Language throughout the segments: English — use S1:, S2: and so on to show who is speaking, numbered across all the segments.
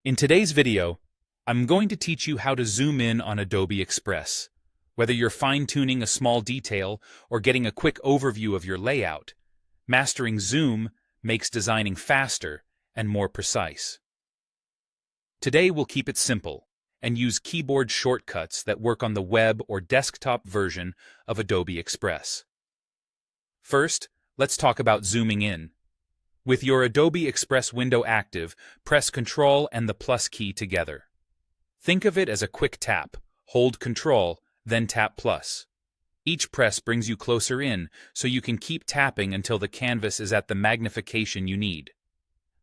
S1: In today's video, I'm going to teach you how to zoom in on Adobe Express. Whether you're fine-tuning a small detail or getting a quick overview of your layout, mastering zoom makes designing faster and more precise. Today we'll keep it simple and use keyboard shortcuts that work on the web or desktop version of Adobe Express. First, let's talk about zooming in. With your Adobe Express window active, press Ctrl and the plus key together. Think of it as a quick tap. Hold Ctrl, then tap plus. Each press brings you closer in, so you can keep tapping until the canvas is at the magnification you need.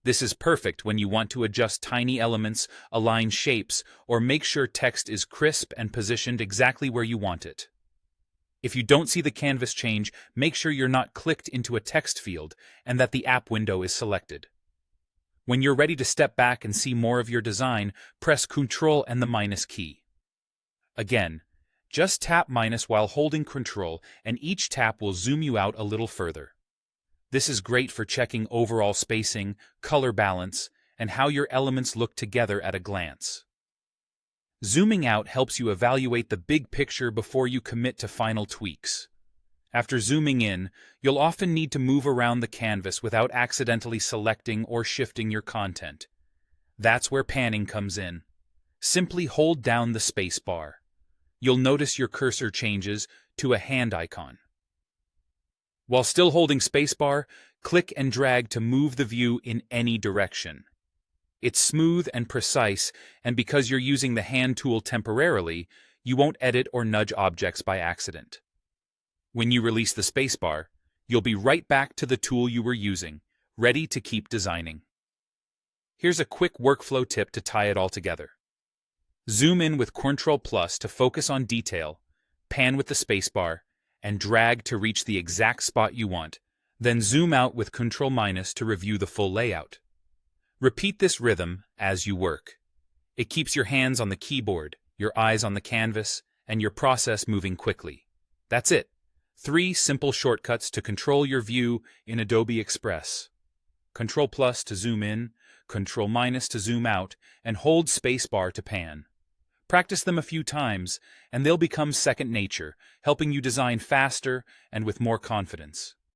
S1: This is perfect when you want to adjust tiny elements, align shapes, or make sure text is crisp and positioned exactly where you want it. If you don't see the canvas change, make sure you're not clicked into a text field and that the app window is selected. When you're ready to step back and see more of your design, press Ctrl and the minus key. Again, just tap minus while holding Ctrl, and each tap will zoom you out a little further. This is great for checking overall spacing, color balance, and how your elements look together at a glance. Zooming out helps you evaluate the big picture before you commit to final tweaks. After zooming in, you'll often need to move around the canvas without accidentally selecting or shifting your content. That's where panning comes in. Simply hold down the space bar. You'll notice your cursor changes to a hand icon. While still holding spacebar, click and drag to move the view in any direction. It's smooth and precise, and because you're using the hand tool temporarily, you won't edit or nudge objects by accident. When you release the spacebar, you'll be right back to the tool you were using, ready to keep designing. Here's a quick workflow tip to tie it all together. Zoom in with Ctrl plus to focus on detail, pan with the spacebar, and drag to reach the exact spot you want, then zoom out with Ctrl minus to review the full layout. Repeat this rhythm as you work. It keeps your hands on the keyboard, your eyes on the canvas, and your process moving quickly. That's it. 3 simple shortcuts to control your view in Adobe Express. Ctrl plus to zoom in, Ctrl minus to zoom out, and hold spacebar to pan. Practice them a few times, and they'll become second nature, helping you design faster and with more confidence.